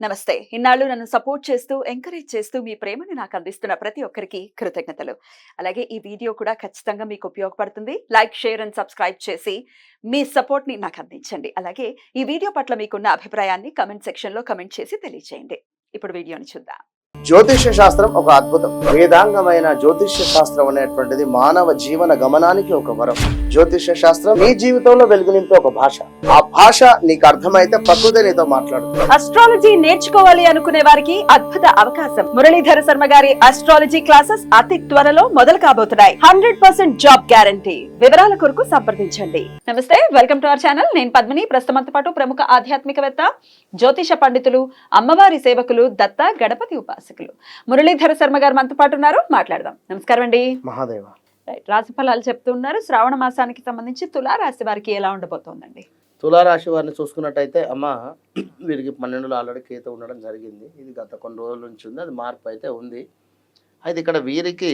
నమస్తే. ఇన్నాళ్ళు నన్ను సపోర్ట్ చేస్తూ, ఎంకరేజ్ చేస్తూ మీ ప్రేమని నాకు అందిస్తున్న ప్రతి ఒక్కరికి కృతజ్ఞతలు. అలాగే ఈ వీడియో కూడా ఖచ్చితంగా మీకు ఉపయోగపడుతుంది. లైక్, షేర్ అండ్ సబ్స్క్రైబ్ చేసి మీ సపోర్ట్‌ని నాకు అందించండి. అలాగే ఈ వీడియో పట్ల మీకున్న అభిప్రాయాన్ని కామెంట్ సెక్షన్‌లో కామెంట్ చేసి తెలియజేయండి. ఇప్పుడు వీడియోని చూద్దాం. జ్యోతిష్య శాస్త్రం ఒక అద్భుతం. వేదాంగమైన జ్యోతిష్య శాస్త్రం అనేటువంటిది మానవ జీవన గమనానికి ఒక వరం. జ్యోతిష్య శాస్త్రం నీ జీవితంలో వెలుగునింపే ఒక భాష. ఆ భాష నీకు అర్థమైతే ప్రకృతి నీతో మాట్లాడుతుంది. అస్ట్రాలజీ నేర్చుకోవాలి అనుకునే వారికి అద్భుత అవకాశం. మురళీధర శర్మ గారి అస్ట్రాలజీ క్లాసెస్ అతి త్వరలో మొదలు కాబోతున్నాయి. 100% జాబ్ గ్యారంటీ. వివరాల కొరకు సంప్రదించండి. నమస్తే, వెల్కమ్ టు అవర్ ఛానల్. నేను పద్మిని. ప్రస్తుతంతో పాటు ప్రముఖ ఆధ్యాత్మికవేత్త, జ్యోతిష పండితులు, అమ్మవారి సేవకులు, దత్త గణపతి ఉపాసకులు మురళీధర శర్మ గారు మనతో పాటు ఉన్నారు. మాట్లాడదాం. నమస్కారం అండి. మహాదేవ. రాశి ఫలాలు చెప్తున్నారు. శ్రావణ మాసానికి సంబంధించి తులారాశి వారికి ఎలా ఉండబోతోందండి? తులారాశి వారిని చూసుకున్నట్టయితే వీరికి 12లో ఆల్రెడీ కేతు ఉండడం జరిగింది. ఇది గత కొన్ని రోజుల నుంచి ఉంది. అది మార్పు అయితే ఉంది. అయితే ఇక్కడ వీరికి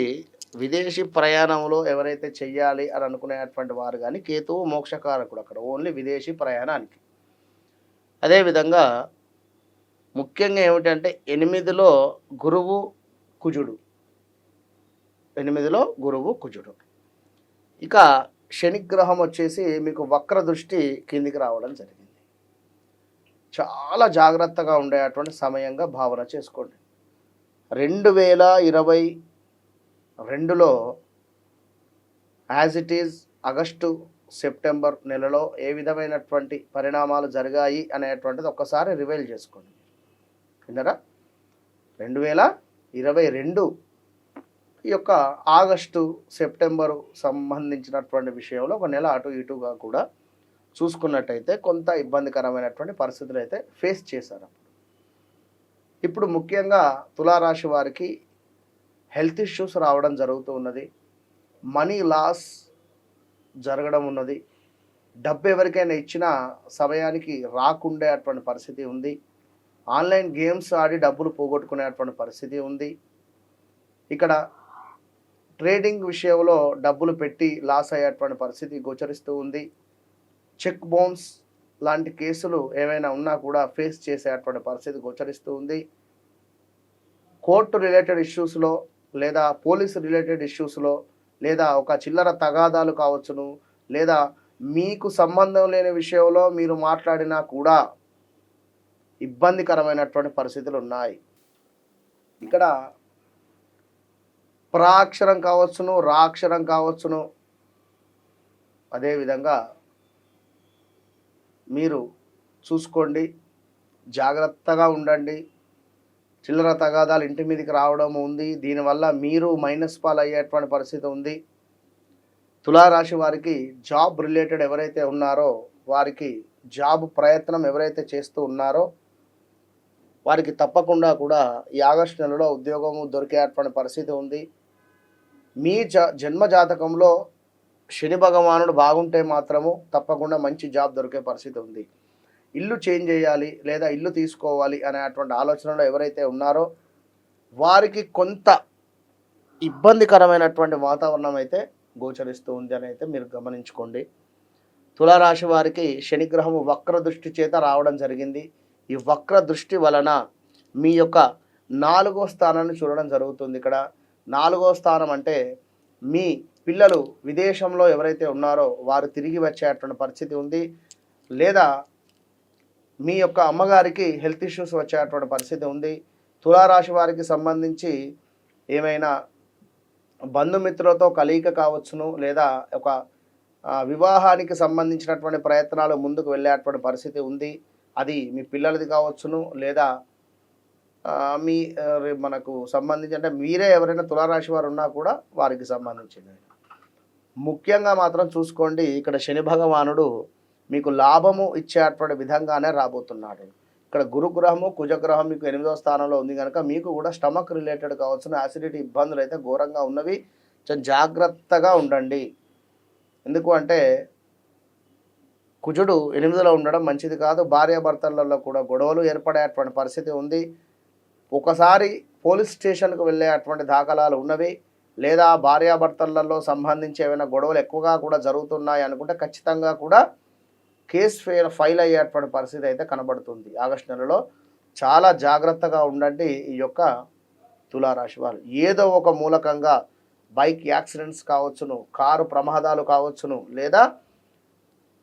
విదేశీ ప్రయాణంలో ఎవరైతే చెయ్యాలి అని అనుకునేటువంటి వారు కానీ, కేతువు మోక్షకారకుడు అక్కడ ఓన్లీ విదేశీ ప్రయాణానికి. అదేవిధంగా ముఖ్యంగా ఏమిటంటే 8లో గురువు కుజుడు. 8లో గురువు కుజుడు. ఇక శనిగ్రహం వచ్చేసి మీకు వక్ర దృష్టి కిందికి రావడం జరిగింది. చాలా జాగ్రత్తగా ఉండేటువంటి సమయంగా భావన చేసుకోండి. 2022లో as it is August September నెలలో ఏ విధమైనటువంటి పరిణామాలు జరిగాయి అనేటువంటిది ఒక్కసారి రివైల్ చేసుకోండి. విన్నారా? 2022 ఈ యొక్క ఆగస్టు సెప్టెంబరు సంబంధించినటువంటి విషయంలో ఒక నెల అటు ఇటుగా కూడా చూసుకున్నట్టయితే కొంత ఇబ్బందికరమైనటువంటి పరిస్థితులు అయితే ఫేస్ చేశారు. ఇప్పుడు ముఖ్యంగా తులారాశి వారికి హెల్త్ ఇష్యూస్ రావడం జరుగుతూ ఉన్నది. మనీ లాస్ జరగడం ఉన్నది. డబ్బు ఎవరికైనా ఇచ్చిన సమయానికి రాకుండేటువంటి పరిస్థితి ఉంది. ఆన్లైన్ గేమ్స్ ఆడి డబ్బులు పోగొట్టుకునేటువంటి పరిస్థితి ఉంది. ఇక్కడ ట్రేడింగ్ విషయంలో డబ్బులు పెట్టి లాస్ అయ్యేటువంటి పరిస్థితి గోచరిస్తూ ఉంది. చెక్ బౌన్స్ లాంటి కేసులు ఏమైనా ఉన్నా కూడా ఫేస్ చేసేటువంటి పరిస్థితి గోచరిస్తూ ఉంది. కోర్టు రిలేటెడ్ ఇష్యూస్లో లేదా పోలీసు రిలేటెడ్ ఇష్యూస్లో లేదా ఒక చిల్లర తగాదాలు కావచ్చును, లేదా మీకు సంబంధం లేని విషయంలో మీరు మాట్లాడినా కూడా ఇబ్బందికరమైనటువంటి పరిస్థితులు ఉన్నాయి. ఇక్కడ ప్రాక్షరం కావచ్చును, రాక్షరం కావచ్చును. అదేవిధంగా మీరు చూసుకోండి, జాగ్రత్తగా ఉండండి. చిల్లర తగాదాలు ఇంటి మీదకి రావడం ఉంది. దీనివల్ల మీరు మైనస్ పాలు అయ్యేటువంటి పరిస్థితి ఉంది. తులారాశి వారికి జాబ్ రిలేటెడ్ ఎవరైతే ఉన్నారో వారికి జాబ్ ప్రయత్నం ఎవరైతే చేస్తూ ఉన్నారో వారికి తప్పకుండా కూడా ఈ ఆగస్టు నెలలో ఉద్యోగము దొరికేటువంటి పరిస్థితి ఉంది. మీ జన్మ జాతకంలో శని భగవానుడు బాగుంటే మాత్రము తప్పకుండా మంచి జాబ్ దొరికే పరిస్థితి ఉంది. ఇల్లు చేంజ్ చేయాలి లేదా ఇల్లు తీసుకోవాలి అనేటువంటి ఆలోచనలో ఎవరైతే ఉన్నారో వారికి కొంత ఇబ్బందికరమైనటువంటి వాతావరణం అయితే గోచరిస్తూ ఉంది అని అయితే మీరు గమనించుకోండి. తులారాశి వారికి శనిగ్రహము వక్ర దృష్టి చేత రావడం జరిగింది. ఈ వక్ర దృష్టి వలన మీ యొక్క 4వ స్థానాన్ని చూడడం జరుగుతుంది. ఇక్కడ 4వ స్థానం అంటే మీ పిల్లలు విదేశంలో ఎవరైతే ఉన్నారో వారు తిరిగి వచ్చేటువంటి పరిస్థితి ఉంది. లేదా మీ యొక్క అమ్మగారికి హెల్త్ ఇష్యూస్ వచ్చేటువంటి పరిస్థితి ఉంది. తులారాశి వారికి సంబంధించి ఏమైనా బంధుమిత్రులతో కలయిక కావచ్చును, లేదా ఒక వివాహానికి సంబంధించినటువంటి ప్రయత్నాలు ముందుకు వెళ్ళేటువంటి పరిస్థితి ఉంది. అది మీ పిల్లలది కావచ్చును, లేదా మీ మనకు సంబంధించి అంటే మీరే ఎవరైనా తులారాశి వారు ఉన్నా కూడా వారికి సంబంధించింది. ముఖ్యంగా మాత్రం చూసుకోండి, ఇక్కడ శని భగవానుడు మీకు లాభము ఇచ్చేటువంటి విధంగానే రాబోతున్నాడు. ఇక్కడ గురుగ్రహము కుజగ్రహం మీకు 8వ స్థానంలో ఉంది కనుక మీకు కూడా స్టమక్ రిలేటెడ్ కావచ్చును, యాసిడిటీ ఇబ్బందులు అయితే ఘోరంగా ఉన్నవి. జాగ్రత్తగా ఉండండి. ఎందుకు అంటే కుజుడు 8లో ఉండడం మంచిది కాదు. భార్యాభర్తలలో కూడా గొడవలు ఏర్పడేటువంటి పరిస్థితి ఉంది. ఒకసారి పోలీస్ స్టేషన్కు వెళ్ళేటువంటి దాఖలాలు ఉన్నవి. లేదా భార్యాభర్తలలో సంబంధించి ఏమైనా గొడవలు ఎక్కువగా కూడా జరుగుతున్నాయి అనుకుంటే ఖచ్చితంగా కూడా కేసు ఫైల్ అయ్యేటువంటి పరిస్థితి అయితే కనబడుతుంది ఆగస్టు నెలలో. చాలా జాగ్రత్తగా ఉండండి ఈ యొక్క తులారాశి వారు. ఏదో ఒక మూలకంగా బైక్ యాక్సిడెంట్స్ కావచ్చును, కారు ప్రమాదాలు కావచ్చును, లేదా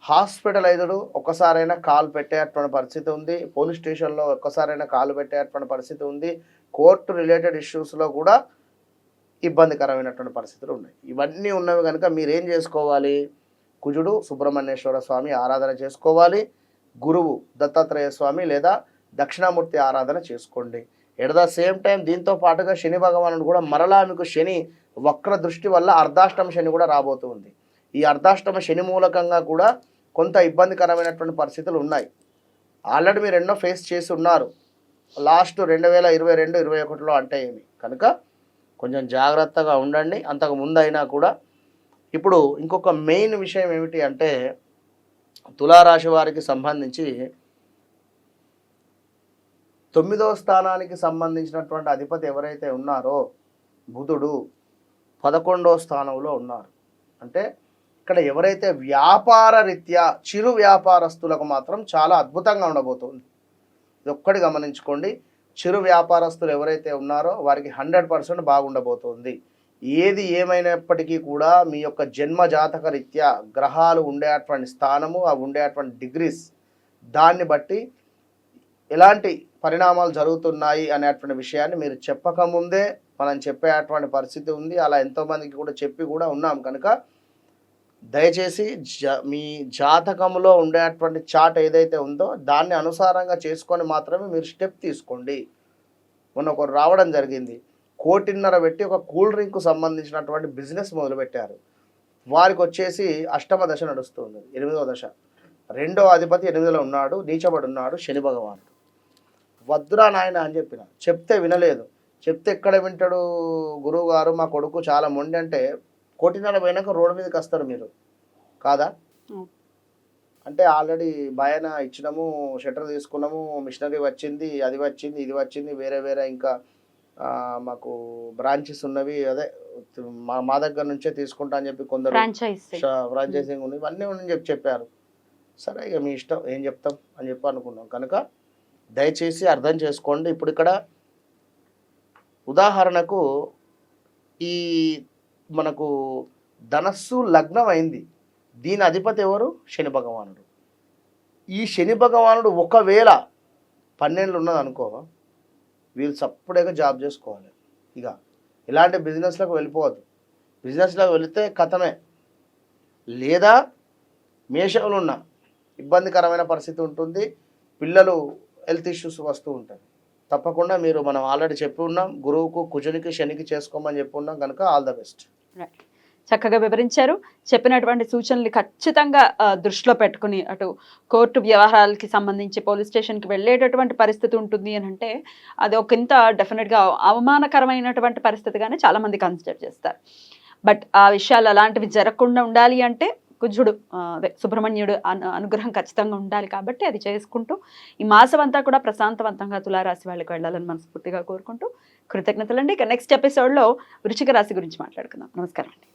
హాస్పిటలైజ్డ్ ఒక్కసారైనా కాలు పెట్టేటువంటి పరిస్థితి ఉంది, పోలీస్ స్టేషన్లో ఒక్కసారైనా కాలు పెట్టేటువంటి పరిస్థితి ఉంది, కోర్టు రిలేటెడ్ ఇష్యూస్లో కూడా ఇబ్బందికరమైనటువంటి పరిస్థితులు ఉన్నాయి. ఇవన్నీ ఉన్నవి కనుక మీరేం చేసుకోవాలి? కుజుడు సుబ్రహ్మణ్యేశ్వర స్వామి ఆరాధన చేసుకోవాలి, గురువు దత్తాత్రేయ స్వామి లేదా దక్షిణామూర్తి ఆరాధన చేసుకోండి. ఎట్ ద సేమ్ టైం దీంతో పాటుగా శని భగవానుడు కూడా మరలా మీకు శని వక్ర దృష్టి వల్ల అర్ధాష్టమ శని కూడా రాబోతుంది. ఈ అర్ధాష్టమ శని మూలకంగా కూడా కొంత ఇబ్బందికరమైనటువంటి పరిస్థితులు ఉన్నాయి. ఆల్రెడీ మీరు ఎన్నో ఫేస్ చేసి ఉన్నారు లాస్ట్ 2022-21లో అంటే ఏమి కనుక కొంచెం జాగ్రత్తగా ఉండండి. అంతకు ముందు అయినా కూడా ఇప్పుడు ఇంకొక మెయిన్ విషయం ఏమిటి అంటే తులారాశి వారికి సంబంధించి 9వ స్థానానికి సంబంధించినటువంటి అధిపతి ఎవరైతే ఉన్నారో బుధుడు 11వ స్థానంలో ఉన్నారు. అంటే ఇక్కడ ఎవరైతే వ్యాపార రీత్యా చిరు వ్యాపారస్తులకు మాత్రం చాలా అద్భుతంగా ఉండబోతుంది. ఇది ఒక్కటి గమనించుకోండి. చిరు వ్యాపారస్తులు ఎవరైతే ఉన్నారో వారికి 100% బాగుండబోతుంది. ఏది ఏమైనప్పటికీ కూడా మీ యొక్క జన్మ జాతక రీత్యా గ్రహాలు ఉండేటువంటి స్థానము, ఆ ఉండేటువంటి డిగ్రీస్, దాన్ని బట్టి ఎలాంటి పరిణామాలు జరుగుతున్నాయి అనేటువంటి విషయాన్ని మీరు చెప్పకముందే మనం చెప్పేటువంటి పరిస్థితి ఉంది. అలా ఎంతోమందికి కూడా చెప్పి కూడా ఉన్నాం. కనుక దయచేసి మీ జాతకంలో ఉండేటువంటి చార్ట్ ఏదైతే ఉందో దాన్ని అనుసారంగా చేసుకొని మాత్రమే మీరు స్టెప్ తీసుకోండి. మొన్న ఒకరు రావడం జరిగింది, 1.5 కోటి పెట్టి ఒక కూల్ డ్రింక్కు సంబంధించినటువంటి బిజినెస్ మొదలుపెట్టారు. వారికి వచ్చేసి అష్టమ దశ నడుస్తుంది, 8వ దశ. 2వ అధిపతి 8లో ఉన్నాడు, నీచబడి ఉన్నాడు శని భగవానుడు. వద్దురా నాయన అని చెప్తే వినలేదు. చెప్తే ఎక్కడ వింటాడు గురువు గారు, మా కొడుకు చాలా మొండి అంటే 1.5 కోటి పోయినాక రోడ్డు మీదకి వస్తారు మీరు కాదా? అంటే ఆల్రెడీ భయాన ఇచ్చినాము, షట్టర్ తీసుకున్నాము, మిషనరీ వచ్చింది, అది వచ్చింది, ఇది వచ్చింది, వేరే వేరే ఇంకా మాకు బ్రాంచెస్ ఉన్నవి, అదే మా దగ్గర నుంచే తీసుకుంటా అని చెప్పి కొందరు ఫ్రాంచైజింగ్ ఉంది, ఇవన్నీ అని చెప్పారు. సరే ఇక మీ ఇష్టం, ఏం చెప్తాం అని చెప్పి అనుకున్నాం. కనుక దయచేసి అర్థం చేసుకోండి. ఇప్పుడు ఇక్కడ ఉదాహరణకు ఈ మనకు ధనస్సు లగ్నం అయింది, దీని అధిపతి ఎవరు? శని భగవానుడు. ఈ శని భగవానుడు ఒకవేళ 12 ఉన్నది అనుకో, వీళ్ళు సప్పుడేగా జాబ్ చేసుకోవాలి. ఇక ఇలాంటి బిజినెస్లకు వెళ్ళిపోవద్దు. బిజినెస్లోకి వెళితే కథమే. లేదా మేషంలో ఉన్న ఇబ్బందికరమైన పరిస్థితి ఉంటుంది, పిల్లలు హెల్త్ ఇష్యూస్ వస్తూ ఉంటాయి. తప్పకుండా మీరు మనం ఆల్రెడీ చెప్పి ఉన్నాం, గురువుకు కుజునికి శనికి చేసుకోమని చెప్పి ఉన్నాం. కనుక ఆల్ ద బెస్ట్. చక్కగా వివరించారు. చెప్పినటువంటి సూచనలు ఖచ్చితంగా దృష్టిలో పెట్టుకుని అటు కోర్టు వ్యవహారాలకి సంబంధించి పోలీస్ స్టేషన్కి వెళ్ళేటటువంటి పరిస్థితి ఉంటుంది అని అంటే అది ఒక ఇంత డెఫినెట్గా అవమానకరమైనటువంటి పరిస్థితిగానే చాలామంది కన్సిడర్ చేస్తారు. బట్ ఆ విషయాలు అలాంటివి జరగకుండా ఉండాలి అంటే కుజుడు అదే సుబ్రహ్మణ్యుడు అనుగ్రహం ఖచ్చితంగా ఉండాలి. కాబట్టి అది చేసుకుంటూ ఈ మాసం అంతా కూడా ప్రశాంతవంతంగా తులారాశి వాళ్ళకి వెళ్ళాలని మనస్ఫూర్తిగా కోరుకుంటూ కృతజ్ఞతలండి. ఇక నెక్స్ట్ ఎపిసోడ్లో వృశ్చిక రాశి గురించి మాట్లాడుకుందాం. నమస్కారం అండి.